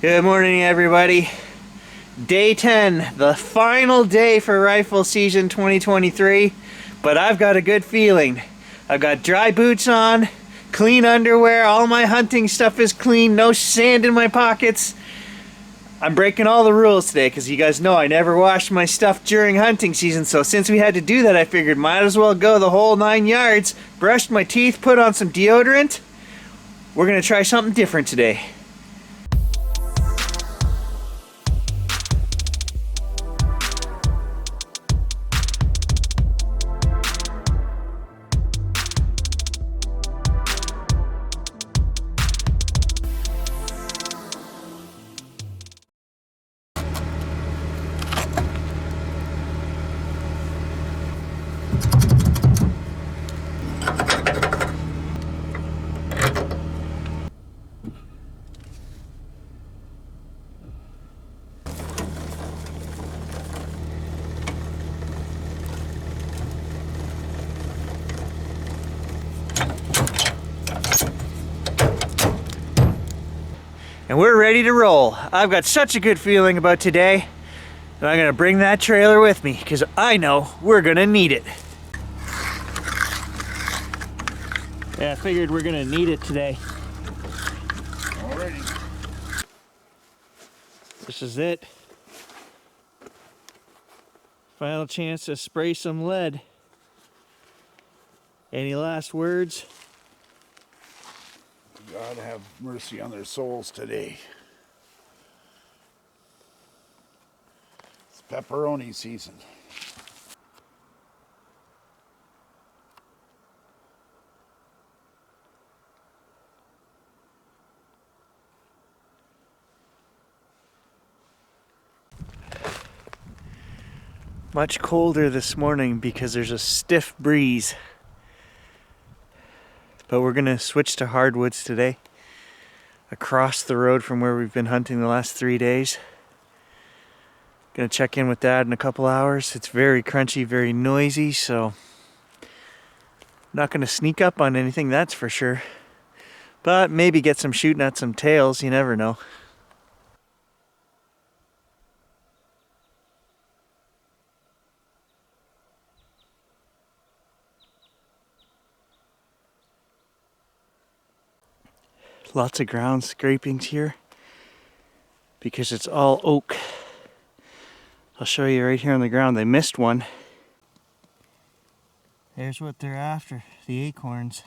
Good morning, everybody. Day 10, the final day for rifle season 2023, but I've got a good feeling. I've got dry boots on, clean underwear, all my hunting stuff is clean, no sand in my pockets. I'm breaking all the rules today because you guys know I never wash my stuff during hunting season, so since we had to do that, I figured might as well go the whole 9 yards, brushed my teeth, put on some deodorant. We're gonna try something different today. And we're ready to roll. I've got such a good feeling about today that I'm gonna bring that trailer with me because I know we're gonna need it. Yeah, I figured we're gonna need it today. Alrighty. This is it. Final chance to spray some lead. Any last words? God have mercy on their souls today. It's pepperoni season. Much colder this morning because there's a stiff breeze. But we're gonna switch to hardwoods today. Across the road from where we've been hunting the last 3 days. Gonna check in with Dad in a couple hours. It's very crunchy, very noisy, so not gonna sneak up on anything, that's for sure. But maybe get some shooting at some tails, you never know. Lots of ground scrapings here because it's all oak. I'll show you right here on the ground. They missed one. There's what they're after, the acorns.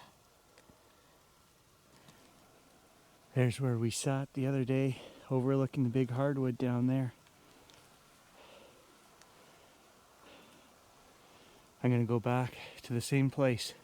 There's where we sat the other day, overlooking the big hardwood down there. I'm gonna go back to the same place.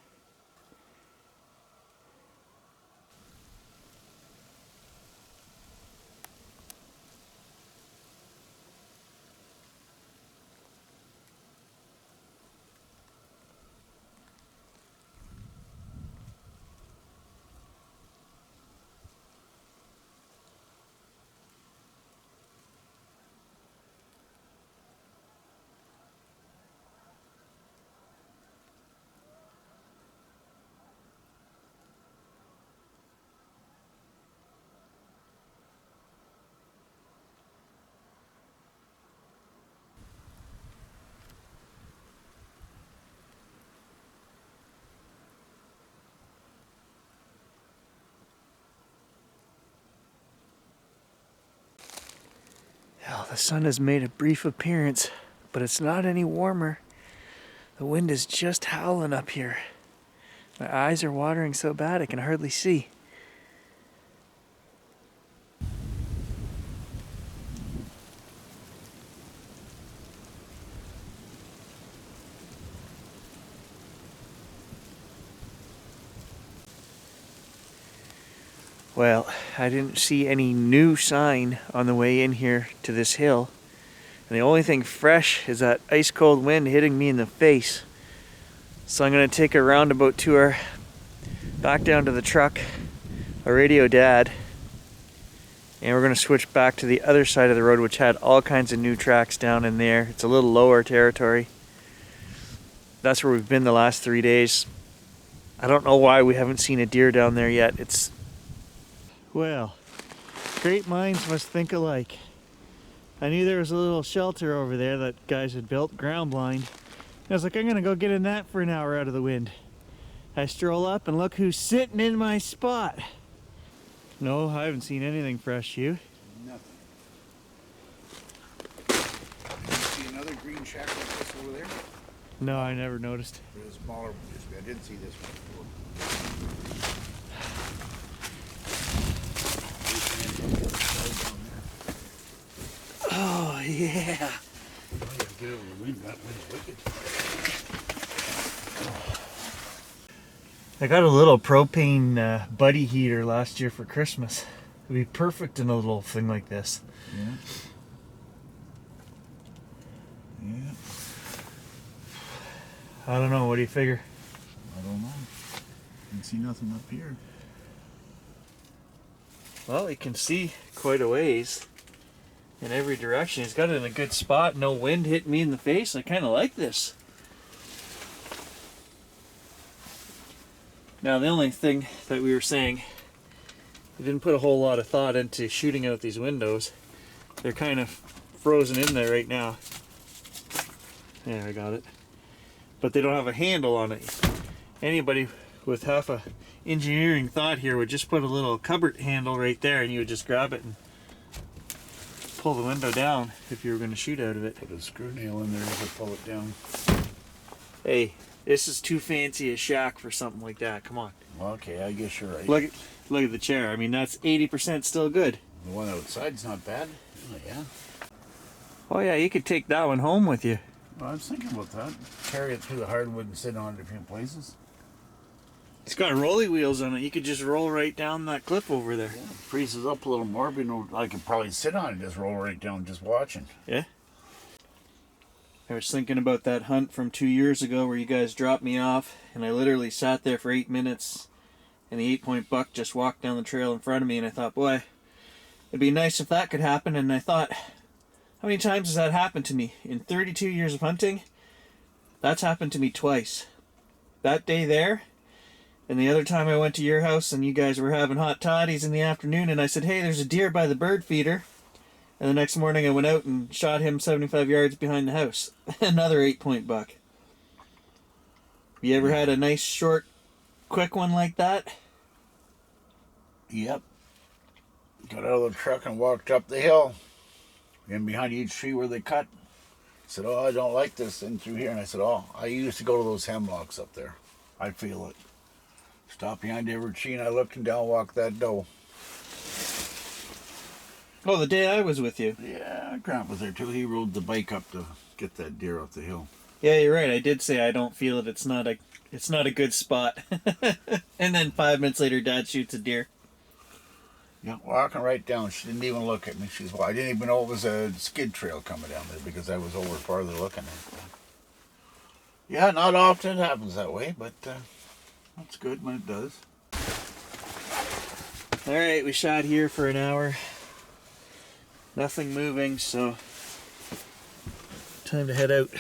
Well, the sun has made a brief appearance, but it's not any warmer. The wind is just howling up here. My eyes are watering so bad I can hardly see. Well, I didn't see any new sign on the way in here to this hill. And the only thing fresh is that ice cold wind hitting me in the face. So I'm gonna take a roundabout tour back down to the truck. I'll radio Dad. And we're gonna switch back to the other side of the road, which had all kinds of new tracks down in there. It's a little lower territory. That's where we've been the last 3 days. I don't know why we haven't seen a deer down there yet. Well, Great minds must think alike. I knew there was a little shelter over there that guys had built, ground blind. I was like, I'm gonna go get in that for an hour out of the wind. I stroll up and look who's sitting in my spot. No, I haven't seen anything fresh, you. Nothing. You see another green shack like this over there? No, I never noticed. There's a smaller one. I didn't see this one before. Oh, yeah. Oh, yeah, get over the wind. That wind's wicked. I got a little propane buddy heater last year for Christmas. It'd be perfect in a little thing like this. Yeah. Yeah. I don't know, what do you figure? I don't know. Didn't see nothing up here. Well, you can see quite a ways in every direction. He's got it in a good spot, no wind hitting me in the face. I kind of like this. Now, the only thing that we were saying, we didn't put a whole lot of thought into shooting out these windows. They're kind of frozen in there right now. There, I got it. But they don't have a handle on it. Anybody with half a engineering thought here would just put a little cupboard handle right there, and you would just grab it and pull the window down if you were going to shoot out of it. Put a screw nail in there to pull it down. Hey, this is too fancy a shack for something like that. Come on. Well, okay, I guess you're right. Look at the chair. I mean, that's 80% still good. The one outside's not bad. Oh, yeah. Oh yeah, you could take that one home with you. Well, I was thinking about that. Carry it through the hardwood and sit on it a few places. It's got rolly wheels on it. You could just roll right down that cliff over there. Yeah, freezes up a little more, but you know, I could probably sit on it and just roll right down just watching. Yeah. I was thinking about that hunt from 2 years ago where you guys dropped me off, and I literally sat there for 8 minutes, and the 8-point buck just walked down the trail in front of me, and I thought, boy, it'd be nice if that could happen. And I thought, how many times has that happened to me? In 32 years of hunting, that's happened to me twice. That day there, and the other time I went to your house and you guys were having hot toddies in the afternoon, and I said, hey, there's a deer by the bird feeder. And the next morning I went out and shot him 75 yards behind the house. Another 8-point buck. You ever had a nice, short, quick one like that? Yep. Got out of the truck and walked up the hill. And behind each tree where they cut. Said, oh, I don't like this in through here. And I said, oh, I used to go to those hemlocks up there. I feel it. Stopped behind every tree and I looked and down walked that doe. Oh, the day I was with you. Yeah, Grant was there too. He rode the bike up to get that deer off the hill. Yeah, you're right. I did say I don't feel it. It's not a good spot. And then 5 minutes later, Dad shoots a deer. Yeah, walking right down. She didn't even look at me. She's, well, I didn't even know it was a skid trail coming down there because I was over farther looking at it. Yeah, not often it happens that way, but that's good when it does. All right, we shot here for an hour. Nothing moving, so time to head out.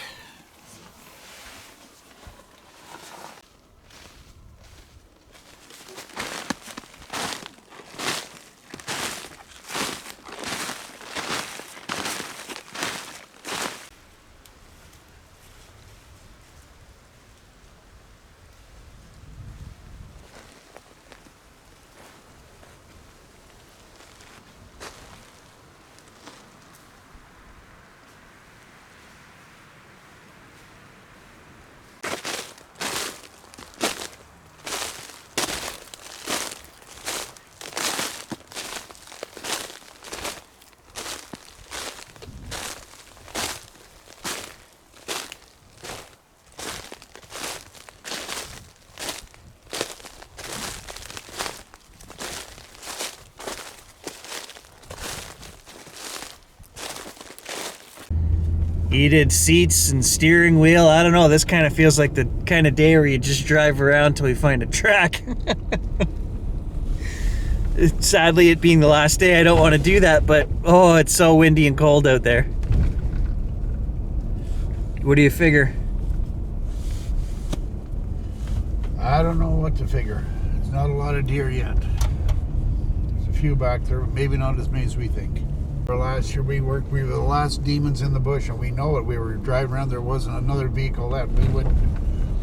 Heated seats and steering wheel. I don't know, this kind of feels like the kind of day where you just drive around till we find a track. Sadly, it being the last day, I don't want to do that, but oh, it's so windy and cold out there. What do you figure? I don't know what to figure. There's not a lot of deer yet. There's a few back there, but maybe not as many as we think. Last year we were the last demons in the bush, and we know it. We were driving around, there wasn't another vehicle left.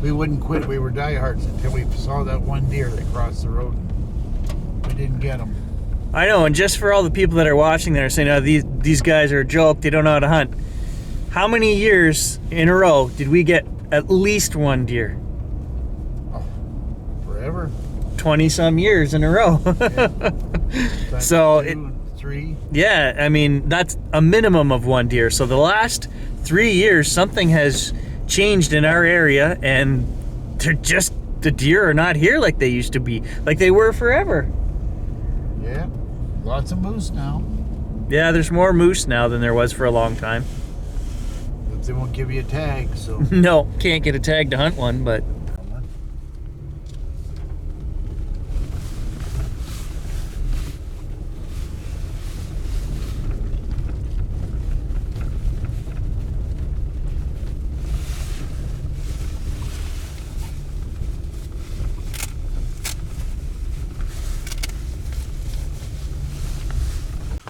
We wouldn't quit. We were diehards until we saw that one deer that crossed the road. We didn't get him. I know, and just for all the people that are watching that are saying, oh, these guys are a joke, they don't know how to hunt. How many years in a row did we get at least one deer? Oh, forever. 20-some years in a row. Yeah. So two, three. Yeah, I mean, that's a minimum of one deer. So the last 3 years, something has changed in our area, and the deer are not here like they used to be, like they were forever. Yeah, lots of moose now. Yeah, there's more moose now than there was for a long time. But they won't give you a tag, so. No, can't get a tag to hunt one, but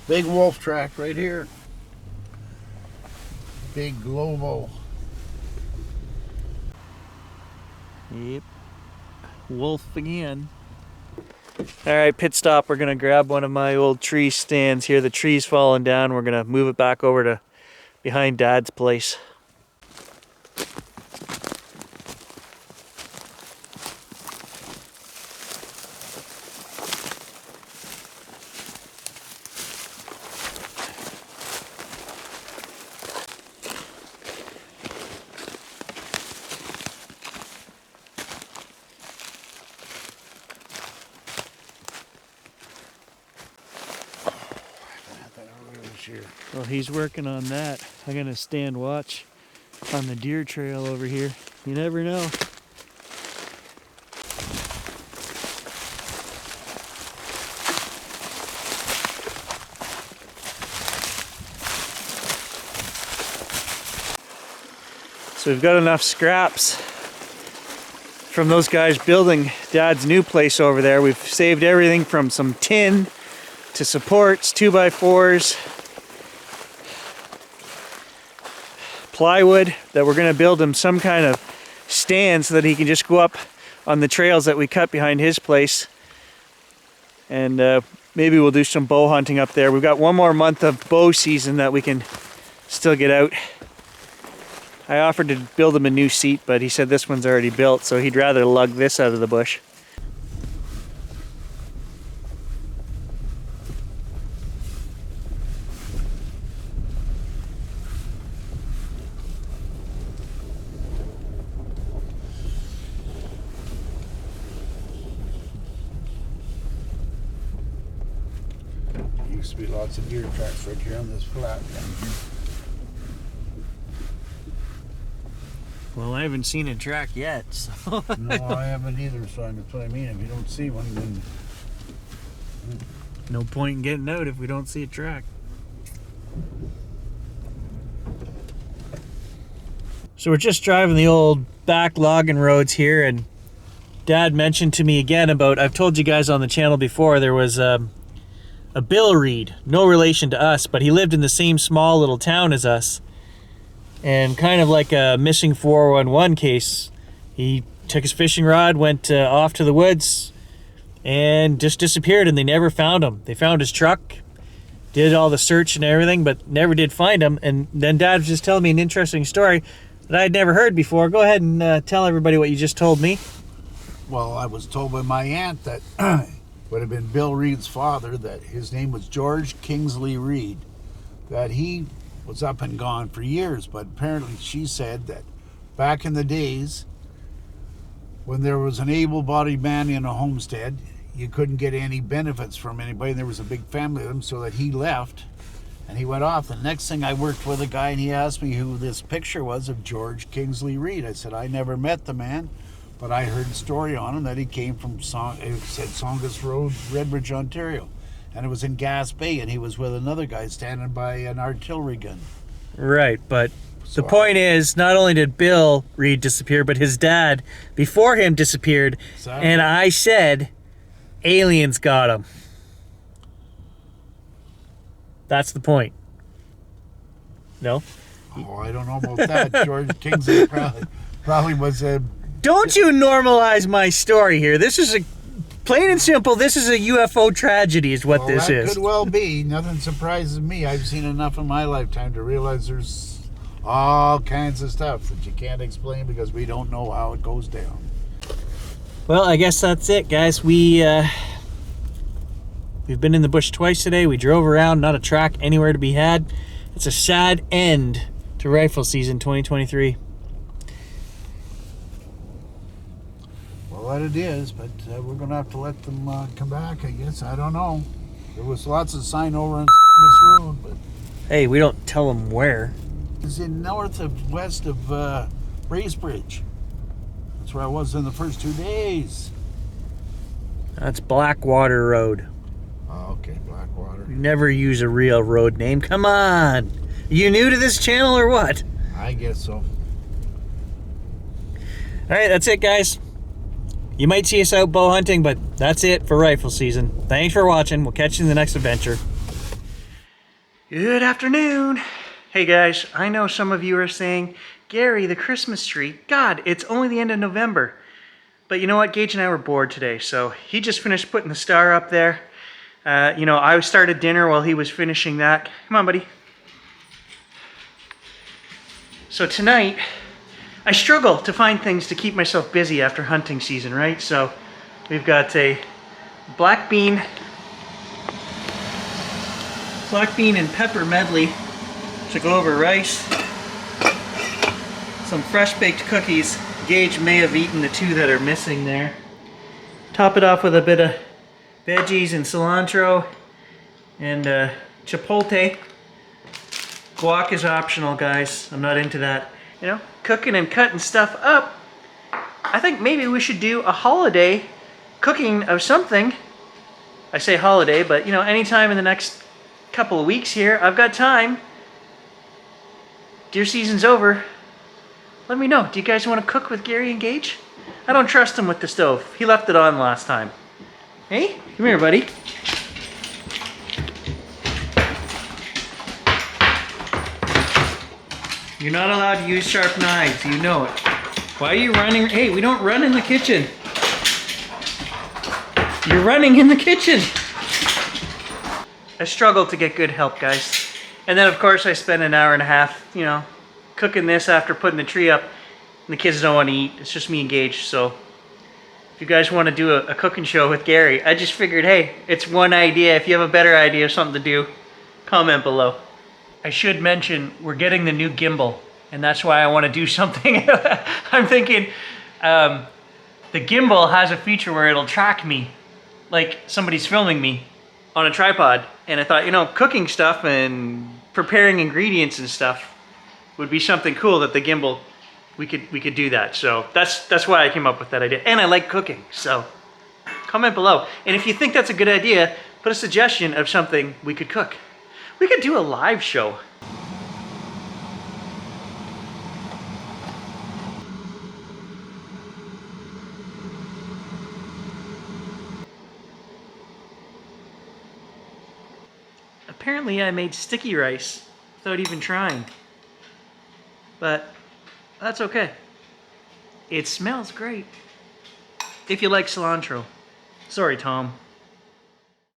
Big wolf track right here. Big Globo. yep, wolf again. All right, pit stop. We're gonna grab one of my old tree stands here. The tree's falling down. We're gonna move it back over to behind Dad's place. Well, he's working on that. I'm gonna stand watch on the deer trail over here. You never know. So we've got enough scraps from those guys building Dad's new place over there. We've saved everything from some tin to supports, 2x4s, plywood, that we're going to build him some kind of stand so that he can just go up on the trails that we cut behind his place. And maybe we'll do some bow hunting up there. We've got one more month of bow season that we can still get out. I offered to build him a new seat, but he said this one's already built, so he'd rather lug this out of the bush. Used to be lots of deer tracks right here on this flat down here. Well, I haven't seen a track yet, so... No, I haven't either, so that's what I mean. If you don't see one, then... No point in getting out if we don't see a track. So we're just driving the old back logging roads here, and Dad mentioned to me again about, I've told you guys on the channel before, there was a Bill Reed, no relation to us, but he lived in the same small little town as us. And kind of like a missing 411 case, he took his fishing rod, went off to the woods, and just disappeared, and they never found him. They found his truck, did all the search and everything, but never did find him. And then Dad was just telling me an interesting story that I'd never heard before. Go ahead and tell everybody what you just told me. Well, I was told by my aunt that would have been Bill Reed's father, that his name was George Kingsley Reed, that he was up and gone for years, but apparently she said that back in the days when there was an able-bodied man in a homestead, you couldn't get any benefits from anybody, and there was a big family of them, so that he left and he went off. The next thing, I worked with a guy, and he asked me who this picture was of George Kingsley Reed. I said, I never met the man, but I heard a story on him that he came from it said Songus Road, Redbridge, Ontario. And it was in Gas Bay, and he was with another guy standing by an artillery gun. Right, but the point is, not only did Bill Reed disappear, but his dad, before him, disappeared. Exactly. And I said, aliens got him. That's the point. No? Oh, I don't know about that. George Kingsley probably was a... Don't you normalize my story here. This is a... Plain and simple, this is a UFO tragedy is what this that is. Could well be. Nothing surprises me. I've seen enough in my lifetime to realize there's all kinds of stuff that you can't explain because we don't know how it goes down. Well, I guess that's it, guys. We've been in the bush twice today. We drove around, not a track anywhere to be had. It's a sad end to rifle season 2023. Well, that it is, but we're going to have to let them come back, I guess. I don't know. There was lots of sign over on this road, but... Hey, we don't tell them where. It's in west of Bracebridge. That's where I was in the first 2 days. That's Blackwater Road. Oh, okay, Blackwater. We never use a real road name. Come on. Are you new to this channel or what? I guess so. All right, that's it, guys. You might see us out bow hunting, but that's it for rifle season. Thanks for watching. We'll catch you in the next adventure. Good afternoon. Hey guys, I know some of you are saying, Gary, the Christmas tree, God, it's only the end of November. But you know what? Gage and I were bored today, so he just finished putting the star up there. I started dinner while he was finishing that. Come on, buddy. So tonight, I struggle to find things to keep myself busy after hunting season, right? So we've got a black bean and pepper medley to go over rice, some fresh baked cookies. Gage may have eaten the two that are missing there. Top it off with a bit of veggies and cilantro and chipotle. Guac is optional, guys. I'm not into that. You know, cooking and cutting stuff up. I think maybe we should do a holiday cooking of something. I say holiday, but you know, anytime in the next couple of weeks here, I've got time. Deer season's over. Let me know. Do you guys want to cook with Gary and Gage? I don't trust him with the stove. He left it on last time. Hey, come here, buddy. You're not allowed to use sharp knives. You know it. Why are you running? Hey, we don't run in the kitchen. You're running in the kitchen. I struggle to get good help, guys. And then, of course, I spend an hour and a half, you know, cooking this after putting the tree up. And the kids don't want to eat. It's just me and Gage. So if you guys want to do a cooking show with Gary, I just figured, hey, it's one idea. If you have a better idea of something to do, comment below. I should mention, we're getting the new gimbal. And that's why I want to do something. I'm thinking, the gimbal has a feature where it'll track me like somebody's filming me on a tripod. And I thought, you know, cooking stuff and preparing ingredients and stuff would be something cool that the gimbal, we could do that. So that's why I came up with that idea. And I like cooking, so comment below. And if you think that's a good idea, put a suggestion of something we could cook. We could do a live show. Apparently I made sticky rice without even trying. But that's okay. It smells great. If you like cilantro. Sorry, Tom.